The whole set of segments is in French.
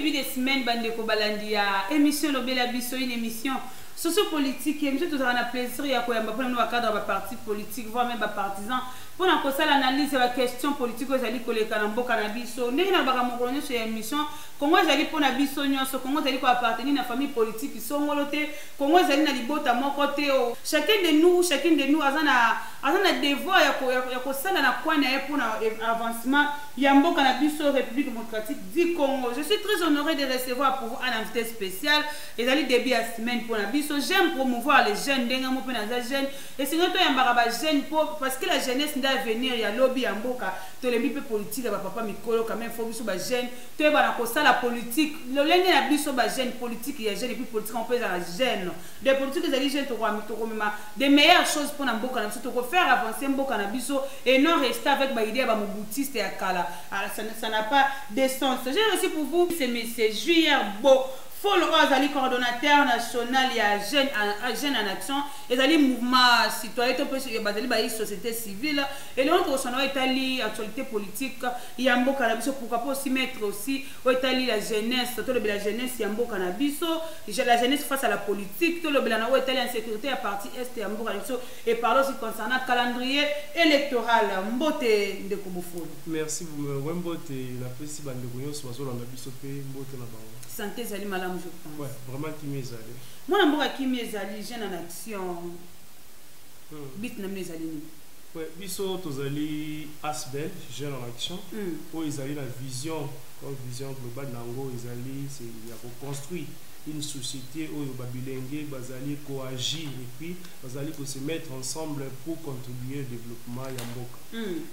Début des semaines, bandeko balandi ya émission Lobela Biso, une émission sociopolitique. Et monsieur tout a plaisir ya koyamba pour nous cadre ba parti politique, voire même ba partisan. Pour nous poser l'analyse de la question politique aux alliés collègues à l'amboka na biso. N'est na ba mokono sur émission. Congo zali pour na biso nyonso. Congo zali ko appartenir na famille politique qui sont ngoloté. Congo zali na libota mon côté. Chacun de nous azana devoir ya ko sala na kwa na pour na avancement ya mboka na biso République démocratique du Congo. Je suis très honoré de recevoir pour vous un invité spécial. Les alliés début à semaine pour na biso. J'aime promouvoir les jeunes denga mo pe na jeunes et c'est notre yambara ba jeune parce que la jeunesse venir ya lobby ya mboka to le bipe politique ba papa mikolo quand même faut biso ba jeune to ba na ko sala politique le lenge na biso ba jeune politique ya jeune et puis politique on peut la jeune des politiques des jeunes to ko mema des meilleures choses pour na mboka na biso to ko faire avancer mboka na biso et non rester avec ba idée ba moboutiste ya kala. Ça n'a pas de sens. J'ai reçu pour vous c'est monsieur Juillet Beau Follow Azali coordonnateur national ya jeune en action et ali mouvement citoyen to peut bazali ba société civile et l'autre au son Italie actualité politique ya mboka na biso pourquoi pas aussi mettre aussi au Italie la jeunesse to le la jeunesse ya mboka na biso la jeunesse face à la politique to le na au Italie en sécurité à parti est ya mboka na biso et parlons aussi concernant calendrier électoral mbote de Komofolo. Merci vous mbote la prési bande gonyo so bazo na biso pe mbote na bango. Santé zali malam je pense. Ouais, vraiment qui m'ezali. Moi mboka qui m'ezali jeune en action. Bit na m'ezali ni. Ouais, biso tozali Asbel jeune en action. Où ils allaient la vision, comme vision globale nango ezali c'est il y a pour construire une société où babilenge bazali coagir et puis bazali ko se mettre ensemble pour contribuer au développement ya mboka.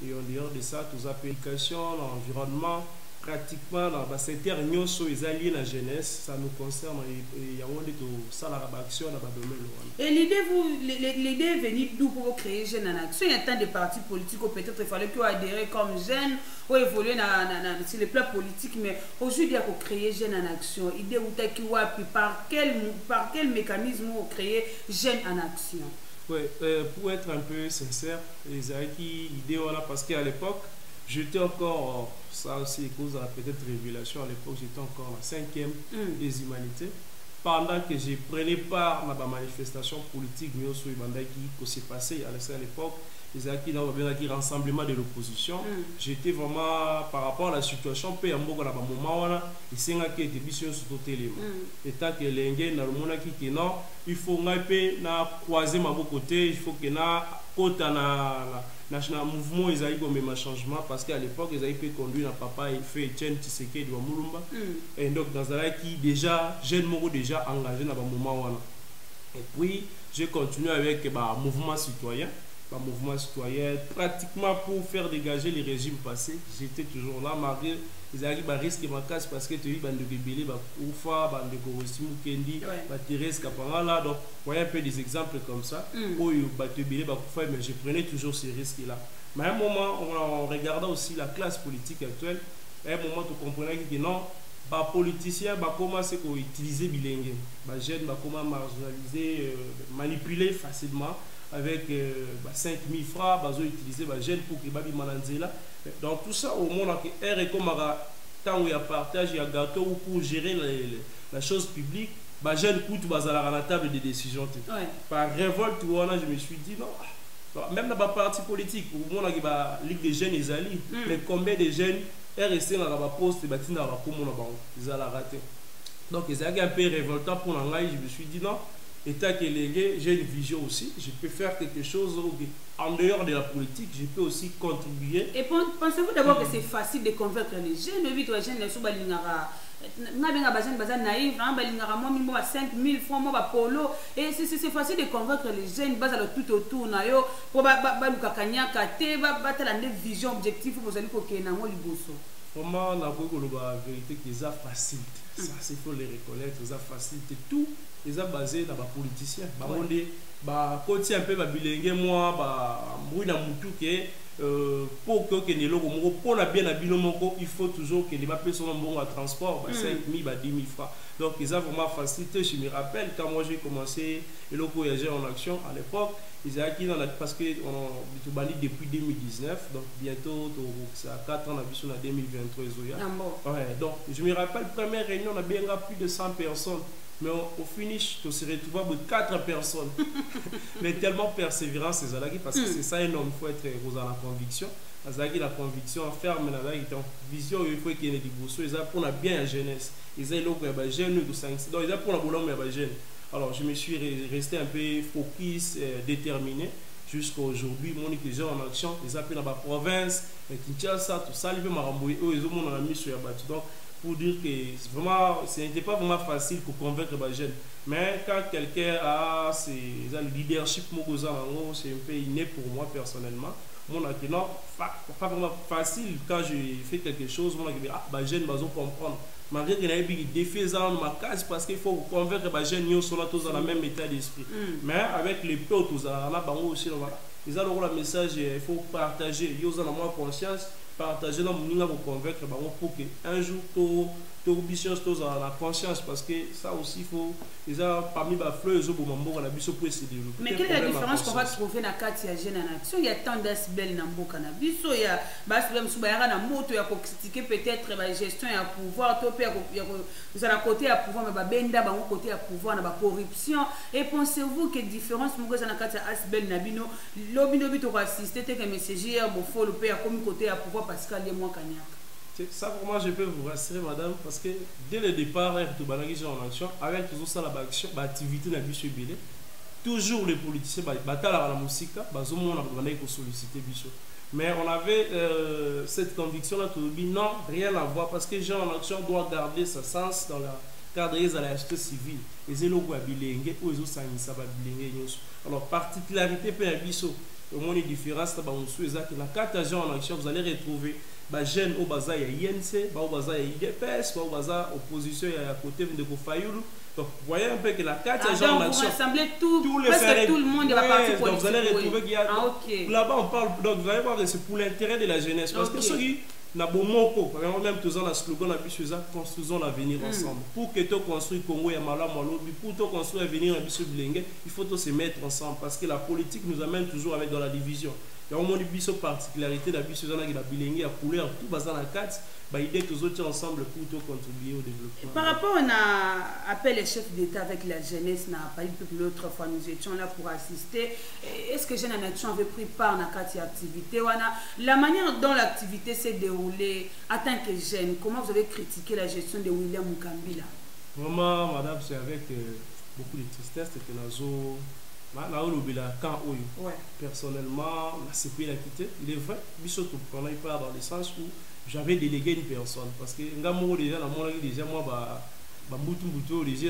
Et en dehors de ça, tous applications, l'environnement pratiquement dans cette dernière ils alliés la jeunesse, ça nous concerne et il y a ça la action dans le domaine. Et l'idée est venue d'où pour créer jeune en action? Il y a tant de partis politiques où peut-être il fallait qu'ils adhèrent comme jeunes ou évoluer sur le plan politique, mais aujourd'hui il y a qu'on créer jeune en action. Idée où par quel mécanisme vous créer jeune en action? Oui, pour être un peu sincère, les idées voilà parce qu'à l'époque j'étais encore, ça aussi cause de la peut-être révélation, à l'époque j'étais encore la 5e des humanités. Pendant que je prenais part à la manifestation politique, qui s'est passé à l'époque, les acquis dans le rassemblement de l'opposition, j'étais vraiment par rapport à la situation, peu à moment où il y a des missions sur tout élément. Et tant que les gens dans le monde qui non, il faut croiser ma côté, il faut que national mouvement ils avaient comme un changement parce qu'à l'époque ils avaient pu conduire un papa et fait Etienne Tshisekedi de Mulumba et donc dans un qui déjà jeune moro déjà engagé dans le moment et puis j'ai continué avec mouvement citoyen pratiquement pour faire dégager les régimes passés. J'étais toujours là malgré ils arrivent à risque ma casse parce que tu dis bande de bébé oufa bande de Korosimu Kendi Thérèse Kapangala donc voyez un peu des exemples comme ça où mais je prenais toujours ces risques là. Mais à un moment on regardait aussi la classe politique actuelle. À un moment tu comprenais que non politiciens comment c'est qu'on utiliser bilingue jeunes comment marginaliser manipuler facilement avec 5 000 francs, ils ont utilisé les jeunes pour qu'ils babi mananzela. Donc tout ça au monde est comme tant où il y a partage, il y a gâteau ou pour gérer la chose publique, les jeunes coûtent à la table de décision. Par révolte, je me suis dit non. Même dans la partie politique, au monde qui la Ligue des jeunes ils allient, mais combien de jeunes est resté dans la poste et bâti dans la commune ils ont raté. Donc ils ont un peu révoltant pour l'anglais, je me suis dit non. État que légué, j'ai une vision aussi. Je peux faire quelque chose en dehors de la politique. Je peux aussi contribuer. Et pensez-vous d'abord que c'est facile de convaincre les jeunes? Les jeunes ne sont pas naïfs, 5 000 francs, polo. Et c'est facile de convaincre les jeunes. Ils sont tout autour. Pour une vision objective pour les Vraiment, la vérité que ça facilite. Ça, il faut les reconnaître. Ça facilite tout. Ils sont basés dans les politiciens. Côté un peu bilingue, moi, bruit dans moutou que pour que les locaux pour la bien habiller il faut toujours que les papiers soient bons à transport 5 000 10 000 francs. Donc ils ont vraiment facilité. Je me rappelle quand moi j'ai commencé les locaux voyager en action à l'époque, ils ont acquis parce que on a depuis 2019, donc bientôt ça a 4 ans en 2023. Ouais, donc je me rappelle première réunion on a bien plus de 100 personnes. Mais au finish, tu se retrouves avec 4 personnes. Mais tellement persévérance, c'est ça parce que c'est ça un homme, il faut être dans la conviction. La conviction ferme, la vision, il faut qu'il y ait des bosses. Ils ont bien la jeunesse. Ils ont des jeunes de 5 donc ils ont pour la boulot, mais les jeunes. Alors je me suis resté un peu focus, déterminé. Jusqu'à aujourd'hui, mon équipe en action, ils appellent dans la province, Kinshasa, tout ça, ils veulent m'arrambouiller, ils ont mis sur la battue. Donc, pour dire que vraiment, ce n'était pas vraiment facile pour convaincre les jeunes. Mais quand quelqu'un a le leadership, c'est un peu inné pour moi personnellement. Mon non, pas vraiment facile quand je fais quelque chose, mon les jeunes vont comprendre. Malgré qu'il y a des défis dans ma case parce qu'il faut convaincre les jeunes, ils sont tous dans le même état d'esprit. Mais avec les peu, tous aussi, ils ont le message, il faut partager, ils ont moins conscience. Partager dans mon pour convaincre pour qu'un jour tu as la conscience parce que ça aussi il faut ils ont parmi les fleurs ils ont la biso pour essayer de développer. Mais quelle est la différence qu'on va trouver dans la carte ya jeune en action? Il y a tant d'asbel dans le cannabis, il y a basbel soubayara dans moto, il y a critiquer peut-être la gestion et à pouvoir topé vous à côté à pouvoir mais benda ba côté à pouvoir na ba corruption et pensez-vous que différence mo dans la carte ya asbel na bino lobino bito assister que messager bo faut le payer comme côté à pouvoir Pascal et moi Kanyaka. Ça pour moi je peux vous rassurer madame parce que dès le départ tout banagi en action avec toujours ça la action activité na biso belé toujours les politiciens batala la musique bazo mona banai ko solliciter biso mais on avait cette conviction là tout non rien à voir parce que gens en action doit garder sa sens dans la cadre de la société civile les élogos bilenge ou les autres ça va bilenge alors particularité pe biso au moins une différence la carte agent en action vous allez retrouver les jeunes au bazar ya INC au bazar ya IDPS au bazar opposition à côté de Kofayoulou. Donc vous voyez un peu que la carte agent en action tous les tout le monde de la partie politique. Donc vous allez retrouver qu'il y a là-bas on parle donc vous allez voir que c'est pour l'intérêt de la jeunesse parce que ceux qui na bomoko même tous en slogan na bisuza construisons l'avenir ensemble pour que tu construis Congo ya malamu lobi pour to construire l'avenir na bisu bilenge il faut se mettre ensemble parce que la politique nous amène toujours avec dans la division. Il y a au moins une particularité la bisuza na la bilenge à couleur tout basé dans la carte idée tous autres ensemble pour contribuer au développement. Par rapport à appel les chefs d'État avec la jeunesse n'a pas eu l'autre fois nous étions là pour assister. Est-ce que Jeune en Action avait pris part dans cette activité? La manière dont l'activité s'est déroulée en tant que jeune, comment vous avez critiqué la gestion de William Mukambila? Vraiment, madame, c'est avec beaucoup de tristesse que nous personnellement, la CPI l'a quitté. Il est vrai, on a part dans le sens où j'avais délégué une personne parce que déjà moi déjà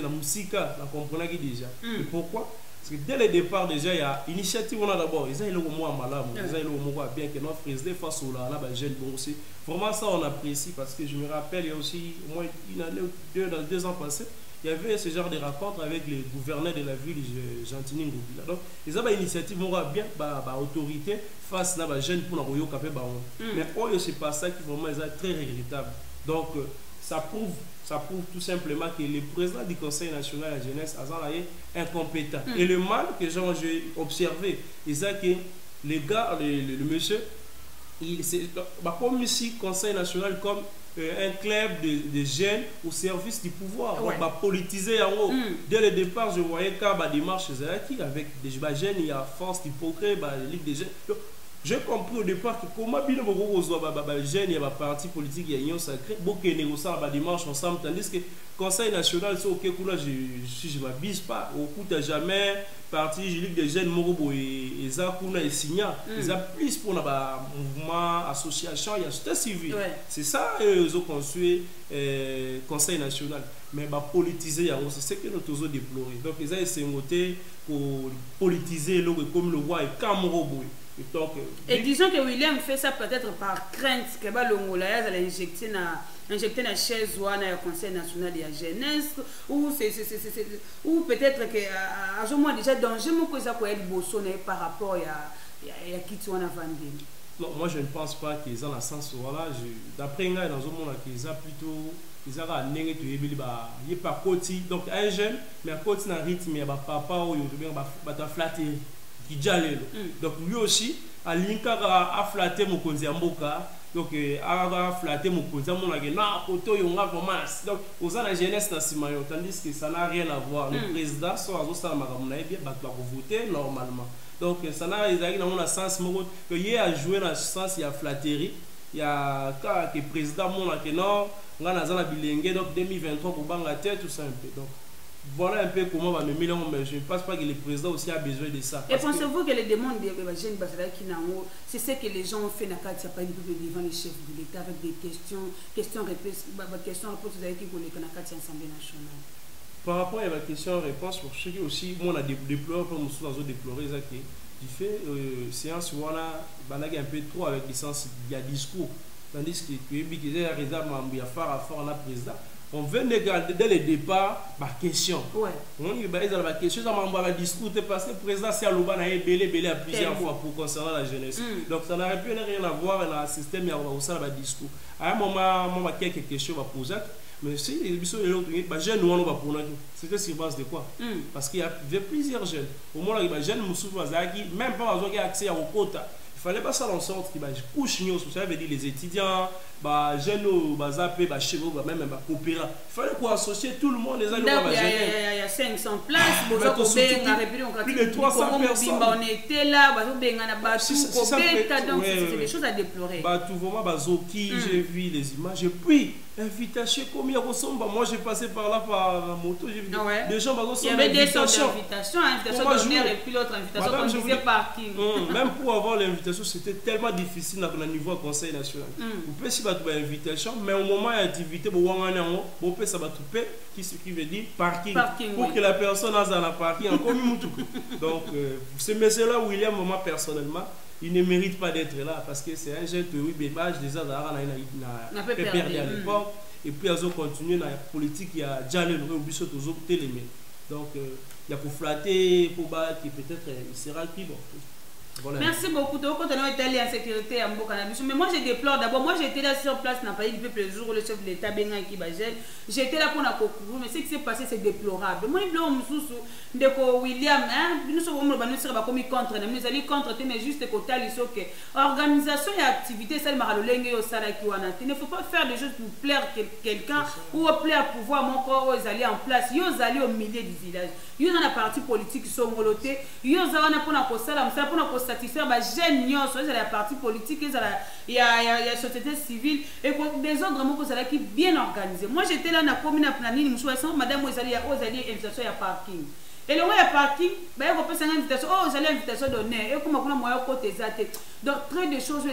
la musique la comprenait déjà. Et pourquoi? Parce que dès le départ déjà il y a initiative on a d'abord ils ont le mot malade ils ont le mot bien que notre président face au là jeune bon aussi vraiment ça on apprécie parce que je me rappelle il y a aussi au moins une année ou 2 ans passés il y avait ce genre de rencontre avec les gouverneurs de la ville Gentini Ngobila. Donc ils ont une initiative bien autorité face à la jeune pour la royo capé mais c'est pas ça qui vraiment est très regrettable. Donc ça prouve tout simplement que le président du Conseil national de la jeunesse est incompétent. Et le mal que j'ai observé, c'est que les gars, le monsieur, comme ici, Conseil national, comme un club de jeunes au service du pouvoir, politisé en haut. Dès le départ, je voyais qu'il y a des démarches avec des jeunes, il y a force du progrès, la Ligue des jeunes. J'ai compris au départ que comment bien les jeunes, il y a des partis politiques, il y a union sacrée, beaucoup de négociants des démarches ensemble, tandis que le Conseil national, c'est ok, si je ne m'abuse pas, au coup de jamais, parti Ligue des jeunes, Morobo et Zakuna et Signa, ils ont plus pour le mouvement, association, il y a société civile. C'est ça, ils ont construit le Conseil national. Mais politiser, c'est ce que nous avons déploré. Donc, ils ont essayé pour politiser comme le roi et Kamorobo. Et disons que William fait ça peut-être par crainte que le Moulaya allait injecter la chaise ou le Conseil national de la jeunesse ou peut-être que à moins déjà danger mon que ça peut être bossonné par rapport à qui tu en as vendu. Non, moi je ne pense pas qu'ils ont la sens voilà. D'après moi, dans un monde qu'ils ont plutôt ils ont un nègre tu es pas côté donc un jeune mais à côté dans rythme il y a papa ou il va flatter qui jale donc lui aussi à l'inka a flatter mon konzi amboka donc a flatter mon konzi mon na na auto yonga vraiment donc aux ans la jeunesse dans Simayo tandis que ça n'a rien à voir le président soit à ça makamuna bien va voter normalement donc ça n'a rien à sens que il a joué dans ce sens il y a flatterie il y a que le président mon que non on a dans bilenge donc 2023 pour banga tête tout ça un peu donc voilà un peu comment on va me mêler mais je ne pense pas que le président aussi a besoin de ça. Et pensez-vous que les demandes des jeunes Bazara qui n'ont c'est ce que les gens ont fait dans le cadre devant les chefs de l'État avec des questions-réponses vous avez qui pour les Assemblée nationale. Par rapport à la question-réponse pour ceux qui aussi moi on a déploré comme nous avons déploré ça qui du fait séance voilà banag un peu trop avec licence il y a discours tandis que il y a réserve il y a phare à la président on veut regarder dès le départ ma question ouais on y va la question ça m'a discours parce que le président c'est à l'ouba na belé à plusieurs fois pour concernant la jeunesse donc ça n'aurait plus rien à voir dans le système il y a aussi la discours à un moment moi quelques questions va poser mais si les bisous de l'autre jeunes nous on va pour c'était sur base de quoi parce qu'il y avait plusieurs jeunes au moins les jeunes musufu bazaki même pas besoin d'accès au quota il fallait pas ça en sorte que couche ça veut dire les étudiants jeunes bazapé chevaux même coopéra il fallait qu'on associe tout le monde les il y a 500 places plus de 300 personnes on était là donc c'est des choses à déplorer tout vraiment bazoki j'ai vu les images et puis invitation combien ressemble moi j'ai passé par là par moto j'ai vu des gens il y avait des sortes d'invitations d'honneur et puis l'autre invitation comme je disais parking même pour avoir l'invitation c'était tellement difficile à niveau conseil national vous pouvez si votre invitation mais au moment où l'activité vous pouvez ça va tout qui veut dire parking pour que la personne a dans la parking encore donc ce monsieur là William moi personnellement il ne mérite pas d'être là parce que c'est un jeune de bébage déjà n'a pas perdu à l'époque et puis ils ont continué dans la politique il y a déjà le bureau toujours télémé donc il y a pour flatter pour battre qui peut-être il sera qui bon. Voilà. Merci beaucoup. Donc, quand on est allé en sécurité à Mbokanabiso, mais moi je déplore d'abord. Moi j'étais là sur place dans le pays du peuple le jour où le chef de l'État Benga qui bagel. J'étais là pour la coucou, mais ce qui s'est passé c'est déplorable. Moi il y a William, nous sommes commis contre, nous allons contre, mais juste côté que organisation et activité, ça il ne faut pas faire des choses pour plaire quelqu'un ou plaire pouvoir mon corps aux alliés en place. Ils allaient au milieu du village. Ils ont la partie politique qui sont molotés. Ils ont pour satisfaire les jeunes, la partie politique, il y a la société civile et des autres mots qui bien organisés. Moi j'étais là dans la commune de Planine, madame, vous allez invitation à parking. Et le parking, il y a une invitation, j'allais invitation d'honneur. Et comme on a côté donc, très de choses,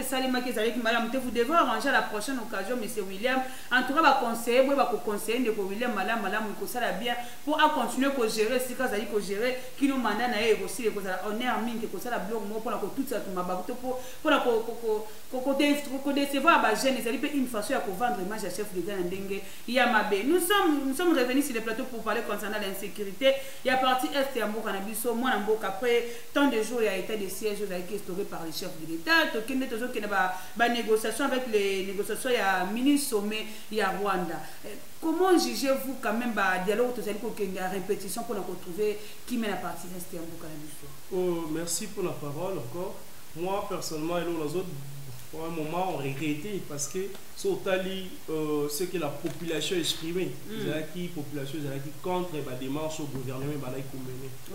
madame, vous devez arranger à la prochaine occasion, M. William. En tout cas, conseiller, vous conseiller de William, madame, ça va bien pour continuer à gérer, si vous avez gérer, qui nous mandate à aussi, on est en mine, que ça la bloque, pour tout ça, pour décevoir les jeunes, ils une façon à vendre l'image à chef de Gandengue. Il y a Mabé. Nous sommes revenus sur le plateau pour parler concernant l'insécurité. Il y a parti Est et Mbokanabiso, moi, après tant de jours, il y a été des sièges qui ont été instaurés par les chefs de l'État. Il y a des négociations avec les négociations, il y a un mini-sommet, il y a Rwanda. Comment jugez-vous quand même le dialogue, la répétition pour retrouver qui met la partie Est et Mbokanabiso? Merci pour la parole encore. Moi, personnellement, et les autres, pour un moment, on regrettait parce que ce que la population exprimait, la population qui contre la démarche au gouvernement,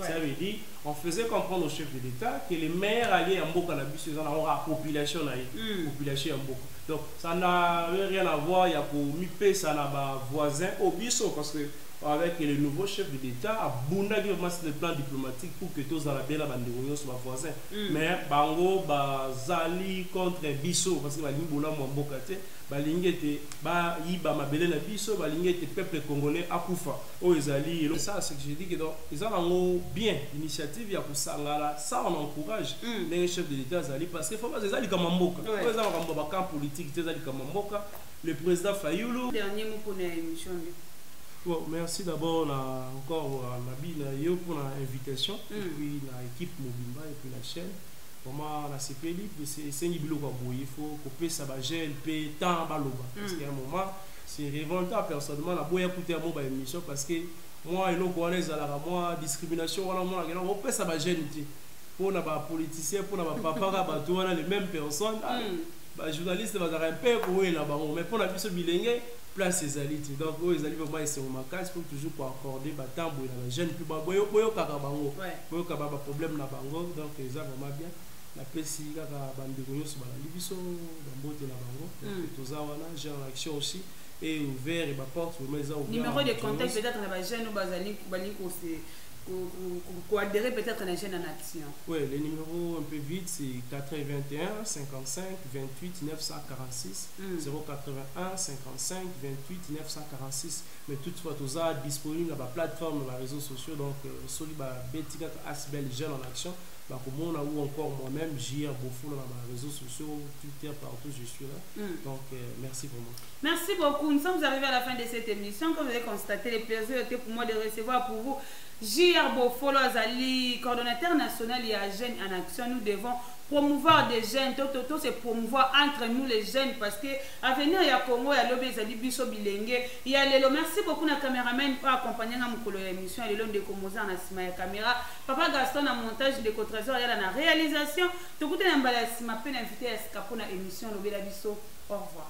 ça veut dire on faisait comprendre au chef de l'État que les maires allaient en Mbokanabiso, ils ont la population en Mboko. Donc ça n'a rien à voir, il y a pour MIPE, ça n'a pas voisin au biso parce que avec le nouveau chef de l'État, à Bunda qui commence le plan diplomatique pour que tous dans la belle bande de soient voisins. Mais Bango, Zali contre Bisso, parce que Balingi Boula Mwambokate, Balingi était Iba Mabele na Bisso, Balingi était peuple congolais à Koufa. Oh, Zali, et ça, c'est que je dis que ils ont bien l'initiative, il y a pour ça, ça on encourage les chefs de l'État Zali parce qu'il faut pas Zali comme Mboka. Ils ont un camp politique, Zali comme Mboka. Le président Fayoulou. Dernier mot pour l'émission. Bon, merci d'abord encore à Nabi pour l'invitation, et puis l'équipe Mobimba et puis la chaîne. vraiment na sepeli c'est ni biloko boye il faut couper ça ba gel pe temps baloba parce qu'à un moment c'est revendable personnellement la boya écouter mo ba émission parce que moi et l'autre on est à la moi discrimination voilà moi on peut ça ba gel pour na ba politicien pour na ba papa ba to wana les mêmes personnes ba journaliste ba za un peu ko là ba mais pour na biso bilenge place ces alites donc les alites vraiment c'est au casse pour toujours pour accorder ba temps boye na jeune plus ba boyo kaka bango boyo kaka ba problème na bango donc ça vraiment bien la pesi kaka bandeko nyonso ba libiso ba mbote na bango toza wana j'ai en action aussi et ouvert et ba porte vraiment ça ouvert numéro de contact peut-être na ba jeune ou bazali baliko c'est pour adhérer peut-être à la chaîne en action. Oui, le numéro un peu vite, c'est 81 55 28 946. 081 55 28 946. Mais toutefois, tout ça disponible dans la plateforme, dans les réseaux sociaux. Donc, Soliba Betika Asbel Jeune en action. Bah, comme on a ou encore moi-même, JR Bofou dans les réseaux sociaux, Twitter, partout, je suis là. Donc, merci vraiment. Merci beaucoup. Nous sommes arrivés à la fin de cette émission. Comme vous avez constaté, le plaisir était pour moi de recevoir pour vous JR Bofolo Azali, coordonnateur national et à Jeunes en Action. Nous devons promouvoir des jeunes, tout c'est promouvoir entre nous les jeunes parce que à venir il y a Congo, il y a l'Obé Zali Biso Bilenge, il y a Lelo. Merci beaucoup à caméraman pour accompagner l'émission. Il y a l'homme de Komoza en Asima caméra. Papa Gaston en montage de Cotrésor, il y a la réalisation. Tout le monde est invité à escaper à l'émission l'Obé Biso. Au revoir.